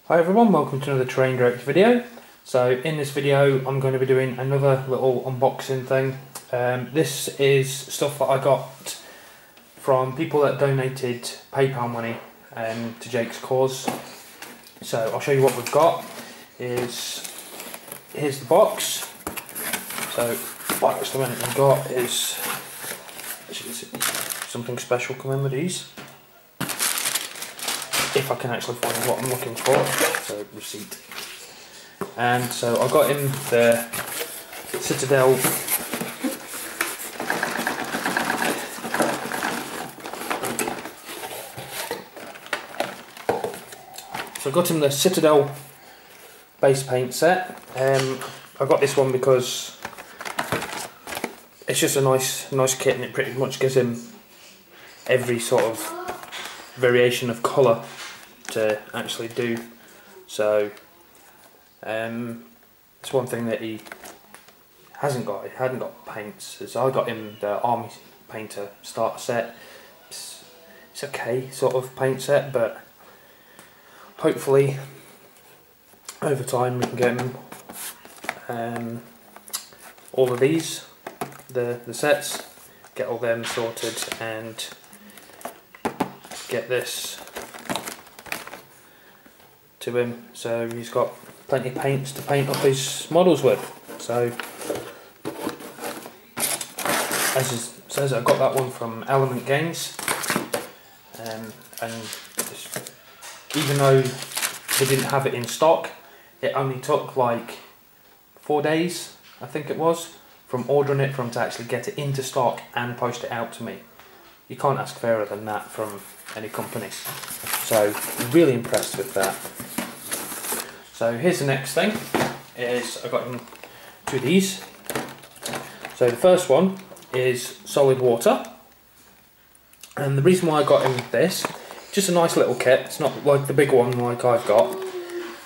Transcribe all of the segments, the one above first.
Hi everyone, welcome to another Terrain Direct video. So in this video I'm going to be doing another little unboxing thing. This is stuff that I got from people that donated PayPal money to Jake's cause. So I'll show you what we've got. Here's the box. So what actually we've got is something special coming with these. If I can actually find what I'm looking for. So receipt. And so I got him the Citadel base paint set. I got this one because it's just a nice kit, and it pretty much gives him every sort of variation of colour to actually do. So it's one thing that he hadn't got paints. So I got him the Army Painter starter set. It's okay sort of paint set, but hopefully over time we can get him all of these, the sets, get all them sorted and get this to him, so he's got plenty of paints to paint up his models with. So as it says, I got that one from Element Games, and even though they didn't have it in stock, it only took like 4 days, I think it was, from ordering it to actually get it into stock and post it out to me. You can't ask fairer than that from any company. So really impressed with that. So here's the next thing, is I got him two of these. So the first one is Solid Water, and the reason why I got him this, just a nice little kit. It's not like the big one like I've got.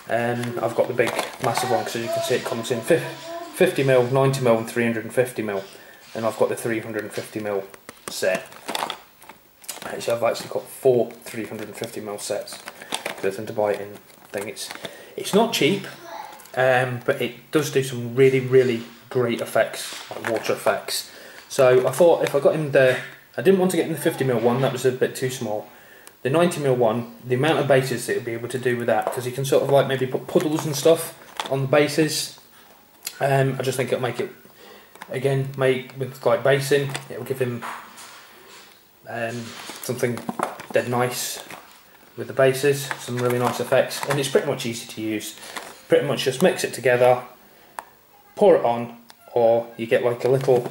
I've got the big massive one, because as you can see it comes in 50mm, 90mm and 350mm, and I've got the 350mm set. Actually, I've actually got 4 350mm sets, because I to buy it in thing. It's not cheap, but it does do some really great effects, like water effects. So I thought if I got him I didn't want to get him the 50mm one, that was a bit too small. The 90mm one, the amount of bases that it'll be able to do with that, because you can sort of like maybe put puddles and stuff on the bases. I just think it'll make it, again, with like basing, it'll give him something dead nice with the bases, some really nice effects, and it's pretty much easy to use. Pretty much just mix it together, pour it on, or you get like a little,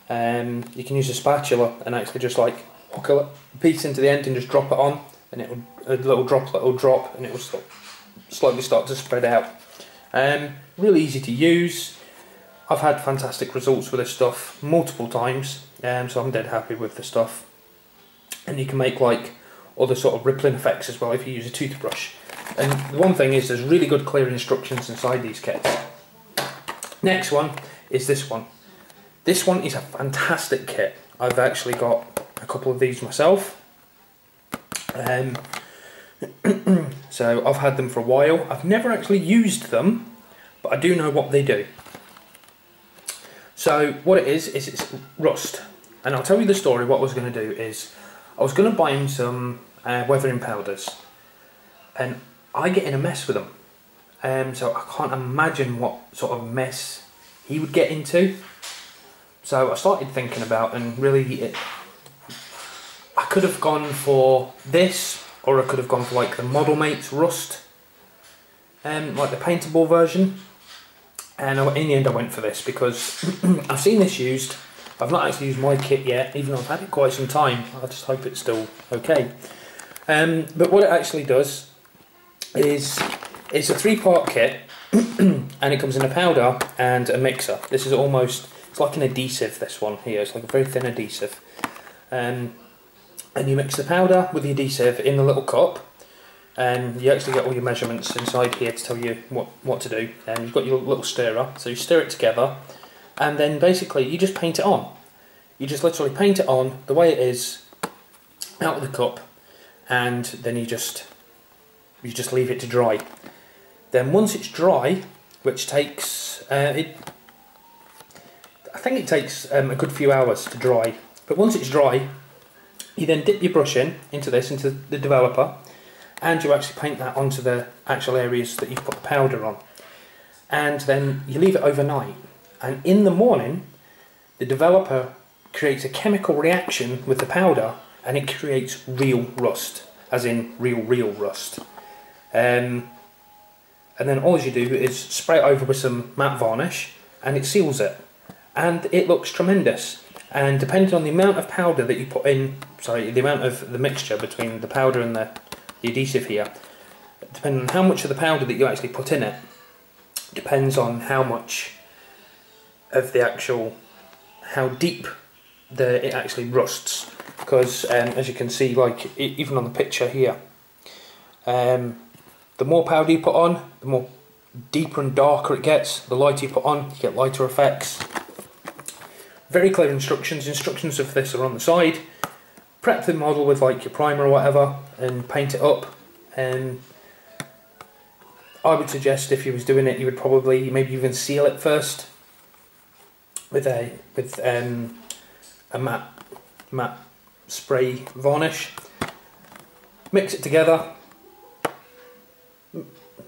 you can use a spatula and actually just like hook a piece into the end and just drop it on, and it will, a little droplet will drop and it will slowly start to spread out. Really easy to use. I've had fantastic results with this stuff multiple times, so I'm dead happy with the stuff. And you can make like other sort of rippling effects as well if you use a toothbrush. And the one thing is, there's really good clear instructions inside these kits. Next one is this one. This one is a fantastic kit. I've actually got a couple of these myself. So I've had them for a while. I've never actually used them, but I do know what they do. So what it is it's rust. And I'll tell you the story. What I was going to do is, I was going to buy him some weathering powders, and I get in a mess with them. So I can't imagine what sort of mess he would get into. So I started thinking about, and really I could have gone for this, or I could have gone for like the Model Mates Rust, like the paintable version. And in the end I went for this, because I've seen this used. I've not actually used my kit yet, even though I've had it quite some time. I just hope it's still okay. But what it actually does is, it's a 3-part kit, and it comes in a powder and a mixer. This is almost, it's like an adhesive, this one here. It's like a very thin adhesive. And you mix the powder with the adhesive in the little cup, and you actually get all your measurements inside here to tell you what to do. And you've got your little stirrer, so you stir it together, and then basically you just paint it on. You just literally paint it on the way it is, out of the cup, and then you just you just leave it to dry. Then once it's dry, which takes, I think it takes a good few hours to dry, but once it's dry, you then dip your brush into the developer, and you actually paint that onto the actual areas that you've put the powder on. And then you leave it overnight, and in the morning, the developer creates a chemical reaction with the powder, and it creates real rust, as in real rust. And then all you do is spray it over with some matte varnish, and it seals it. And it looks tremendous. And depending on the amount of powder that you put in, the amount of the mixture between the powder and the adhesive here, depending on how much of the powder that you actually put in it, depends on how much of the actual, how deep it actually rusts. Because as you can see, like even on the picture here, the more powder you put on, the more deeper and darker it gets. The lighter you put on, you get lighter effects. Very clear instructions. Instructions of this are on the side. Prep the model with like your primer or whatever and paint it up. And I would suggest if you was doing it, you would probably maybe even seal it first with a matte spray varnish. Mix it together,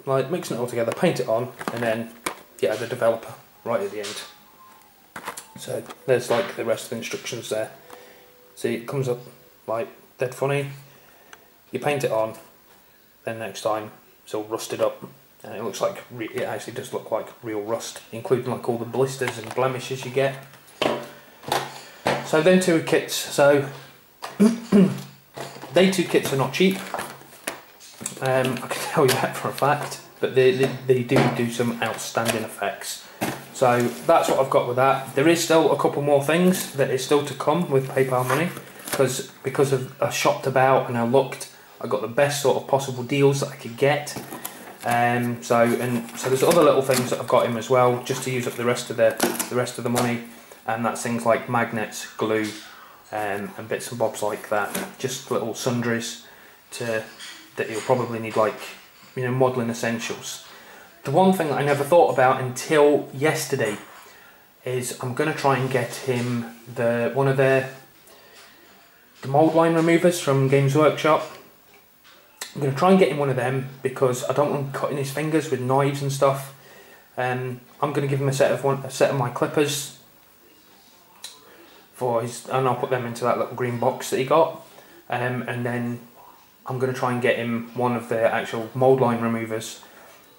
like mixing it all together, paint it on, and then yeah, the developer right at the end. So there's like the rest of the instructions there. See, it comes up like dead funny. You paint it on, then next time it's all rusted up, and it looks like it actually does look like real rust, including like all the blisters and blemishes you get. So then two kits. So they two kits are not cheap. I can tell you that for a fact, but they do some outstanding effects. So that's what I've got with that. There is still a couple more things that is still to come with PayPal money, because of I shopped about and I looked, I got the best sort of possible deals that I could get. So there's other little things that I've got him as well, just to use up the rest of the money, and that's things like magnets, glue, and bits and bobs like that. Just little sundries that you'll probably need, like, you know, modelling essentials. The one thing that I never thought about until yesterday is I'm going to try and get him one of the mould line removers from Games Workshop. I'm going to try and get him one of them because I don't want him cutting his fingers with knives and stuff. I'm going to give him a set of my clippers and I'll put them into that little green box that he got. And then I'm going to try and get him one of the actual mould line removers,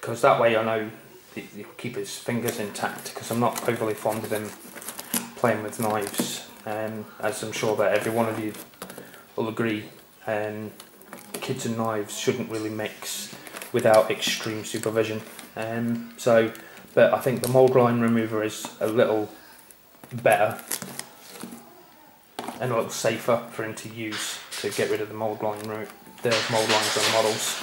because that way I know he'll keep his fingers intact, because I'm not overly fond of him playing with knives, as I'm sure that every one of you will agree. Kids and knives shouldn't really mix without extreme supervision. But I think the mould line remover is a little better and a little safer for him to use to get rid of the mould lines on the models.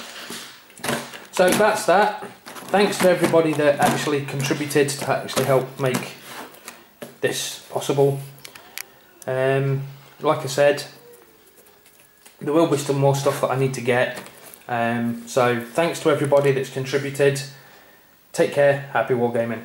So that's that. Thanks to everybody that actually contributed to actually help make this possible. Like I said, there will be still more stuff that I need to get. So thanks to everybody that's contributed. Take care, happy wargaming.